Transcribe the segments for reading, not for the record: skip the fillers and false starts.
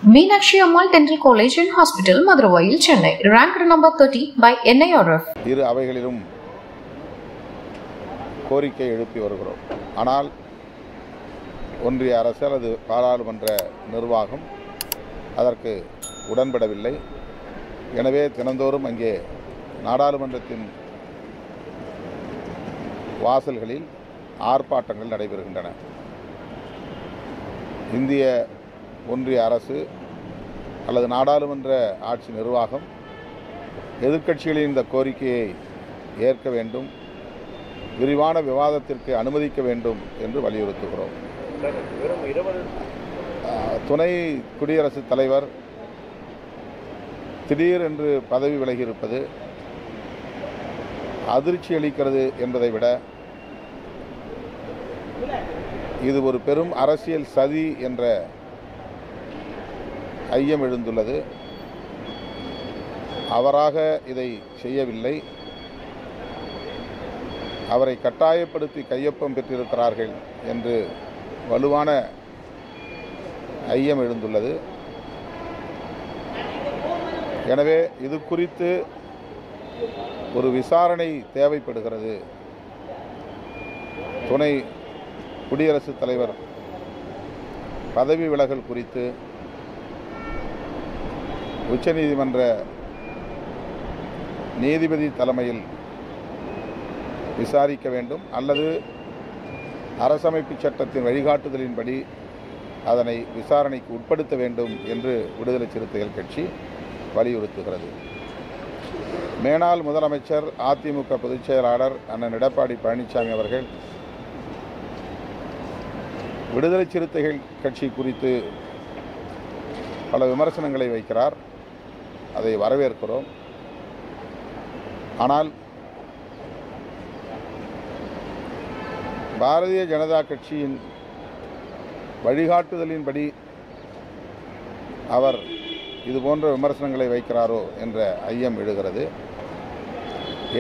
Meenakshi Ammal Dental College and Hospital, Madurai, Chennai, ranked number 30 by NIRF. இரு அவைகளிலும் கோரிக்கை எழுப்பி வருகிறோம். ஆனால் ஒன்றிய அரசு அல்லது பாராளுமன்ற நிர்வாகம் அதற்கு உடன்படவில்லை. எனவே தினந்தோறும் அங்கே நாடாளுமன்றத்தின் வாசல்களில் ஆர்ப்பாட்டங்கள் நடைபெறுகின்றன. இந்திய ஒன்றிய அரசு அல்லது நாடாளுமன்ற ஆட்சி நிர்வாகம் எதிர்க்கட்சிகளின் இந்த கோரிக்கையை ஏற்க வேண்டும், விரிவான விவாதத்திற்கு அனுமதிக்க வேண்டும் என்று வலியுறுத்துகிறோம். துணை குடியரசுத் தலைவர் திடீரென்று பதவி விலகியிருப்பது அதிர்ச்சி அளிக்கிறது என்பதை விட இது ஒரு பெரும் அரசியல் சதி என்ற ஐயம் எழுந்துள்ளது. அவராக இதை செய்யவில்லை, அவரை கட்டாயப்படுத்தி கையொப்பம் பெற்றிருக்கிறார்கள் என்று வலுவான ஐயம் எழுந்துள்ளது. எனவே இது குறித்து ஒரு விசாரணை தேவைப்படுகிறது. துணை குடியரசுத் தலைவர் பதவி விலகல் குறித்து உச்சநீதிமன்ற நீதிபதி தலைமையில் விசாரிக்க வேண்டும் அல்லது அரசமைப்பு சட்டத்தின் வழிகாட்டுதலின்படி அதனை விசாரணைக்கு உட்படுத்த வேண்டும் என்று விடுதலை சிறுத்தைகள் கட்சி வலியுறுத்துகிறது. மேனாள் முதலமைச்சர் அதிமுக பொதுச் செயலாளர் அண்ணன் எடப்பாடி பழனிசாமி அவர்கள் விடுதலை சிறுத்தைகள் கட்சி குறித்து பல விமர்சனங்களை வைக்கிறார். அதை வரவேற்கிறோம். ஆனால் பாரதிய ஜனதா கட்சியின் வழிகாட்டுதலின்படி அவர் இதுபோன்ற விமர்சனங்களை வைக்கிறாரோ என்ற ஐயம் எழுகிறது.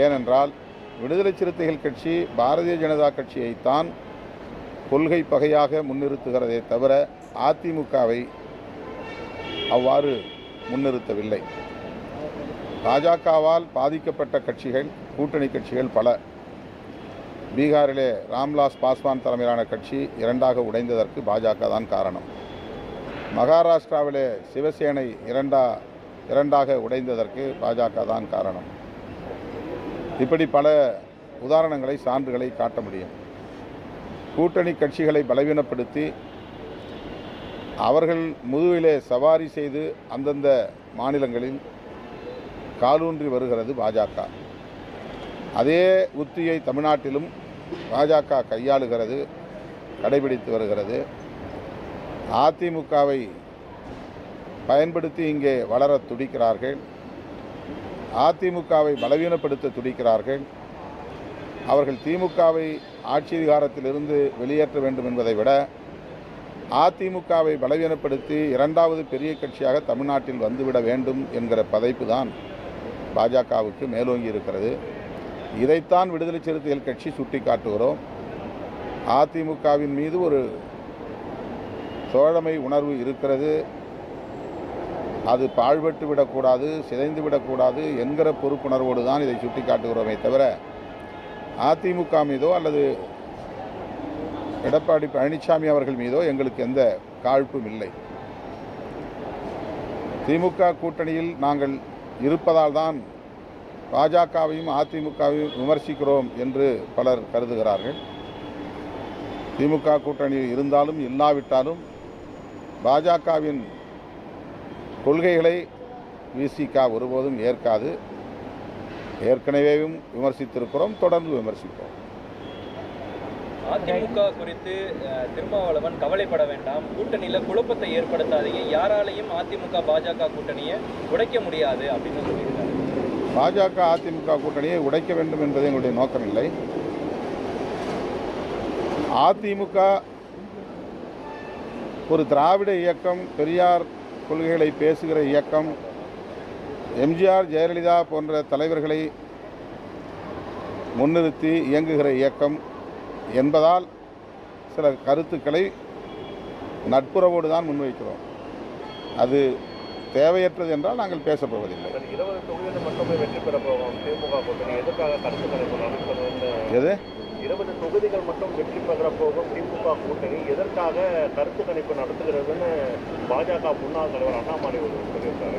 ஏனென்றால் விடுதலை சிறுத்தைகள் கட்சி பாரதிய ஜனதா கட்சியைத்தான் கொள்கை பகையாக முன்னிறுத்துகிறதே தவிர அதிமுகவை அவ்வாறு முன்னிறுத்தவில்லை. பாஜகவால் பாதிக்கப்பட்ட கட்சிகள், கூட்டணி கட்சிகள் பல. பீகாரிலே ராம்விலாஸ் பாஸ்வான் தலைமையிலான கட்சி இரண்டாக உடைந்ததற்கு பாஜக தான் காரணம். மகாராஷ்டிராவிலே சிவசேனை இரண்டாக உடைந்ததற்கு பாஜக தான் காரணம். இப்படி பல உதாரணங்களை, சான்றுகளை காட்ட முடியும். கூட்டணி கட்சிகளை பலவீனப்படுத்தி அவர்கள் முதுகிலே சவாரி செய்து அந்தந்த மாநிலங்களில் காலூன்றி வருகிறது பாஜக. அதே உத்தியை தமிழ்நாட்டிலும் பாஜக கையாளுகிறது, கடைபிடித்து வருகிறது. அதிமுகவை பயன்படுத்தி இங்கே வளர துடிக்கிறார்கள், அதிமுகவை பலவீனப்படுத்த துடிக்கிறார்கள். அவர்கள் திமுகவை ஆட்சி அதிகாரத்திலிருந்து வெளியேற்ற வேண்டும் என்பதை விட அதிமுகவை பலவீனப்படுத்தி இரண்டாவது பெரிய கட்சியாக தமிழ்நாட்டில் வந்துவிட வேண்டும் என்கிற பதைப்பு தான் பாஜகவுக்கு மேலோங்கி இருக்கிறது. இதைத்தான் விடுதலை சிறுத்தைகள் கட்சி சுட்டி காட்டுகிறோம். அதிமுகவின் மீது ஒரு தோழமை உணர்வு இருக்கிறது, அது பாழ்பட்டு விடக்கூடாது, சிதைந்து விடக்கூடாது என்கிற பொறுப்புணர்வோடு தான் இதை சுட்டி காட்டுகிறோமே தவிர அதிமுக மீதோ அல்லது எடப்பாடி பழனிசாமி அவர்கள் மீதோ எங்களுக்கு எந்த காழ்ப்பும் இல்லை. திமுக கூட்டணியில் நாங்கள் இருப்பதால் தான் பாஜகவையும் அதிமுகவையும் விமர்சிக்கிறோம் என்று பலர் கருதுகிறார்கள். திமுக கூட்டணியில் இருந்தாலும் இல்லாவிட்டாலும் பாஜகவின் கொள்கைகளை விசிக ஒருபோதும் ஏற்காது. ஏற்கனவேயும் விமர்சித்திருக்கிறோம், தொடர்ந்து விமர்சிப்போம். அதிமுக குறித்து திருமாவளவன் கவலைப்பட வேண்டாம், கூட்டணியில் குழப்பத்தை ஏற்படுத்தாதீங்க, யாராலையும் அதிமுக பாஜக கூட்டணியை உடைக்க முடியாது அப்படின்னு சொல்லியிருக்காரு. பாஜக அதிமுக கூட்டணியை உடைக்க வேண்டும் என்பது எங்களுடைய நோக்கமில்லை. அதிமுக ஒரு திராவிட இயக்கம், பெரியார் கொள்கைகளை பேசுகிற இயக்கம், எம்ஜிஆர் ஜெயலலிதா போன்ற தலைவர்களை முன்னிறுத்தி இயங்குகிற இயக்கம் என்பதால் சில கருத்துக்களை நட்புறவோடு தான் முன்வைக்கிறோம். அது தேவையற்றது என்றால் நாங்கள் பேசப்போவதில்லை. 20 தொகுதிகள் மட்டுமே வெற்றி பெற போகும் திமுக கூட்டணி எதற்காக கருத்து கணிப்பு நடத்துறது? எது 20 தொகுதிகள் மட்டும் வெற்றி பெற போகும் திமுக கூட்டணி எதற்காக கருத்து கணிப்பு நடத்துகிறதுன்னு பாஜக முன்னாள் தலைவர் அண்ணாமலை சொல்லியிருக்காரு.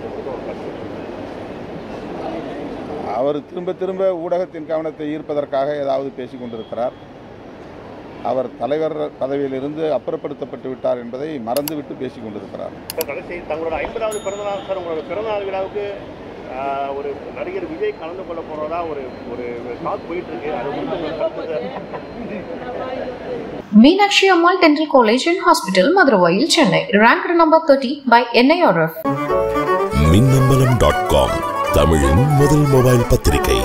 அவர் திரும்ப திரும்ப ஊடகத்தின் கவனத்தை ஈர்ப்பதற்காக ஏதாவது பேசிக் கொண்டிருக்கிறார். அவர் தலைவர் பதவியிலிருந்து அப்புறப்படுத்தப்பட்டு விட்டார் என்பதை மறந்துவிட்டு பேசிக் கொண்டிருக்கிறார். கடைசி தங்களோட 50வது பிறந்தநாள் சார், உங்களோட பிறந்தநாள் விழாவுக்கு ஒரு நடிகர் விஜய் கலந்து கொள்ள போறதா ஒரு டாக் போயிட்டு இருக்கு. Meenakshi Ammal Dental College and Hospital, Madurai, Chennai, ranked number 30 by NIRF. minambalam.com தமிழின் முதல் மொபைல் பத்திரிகை.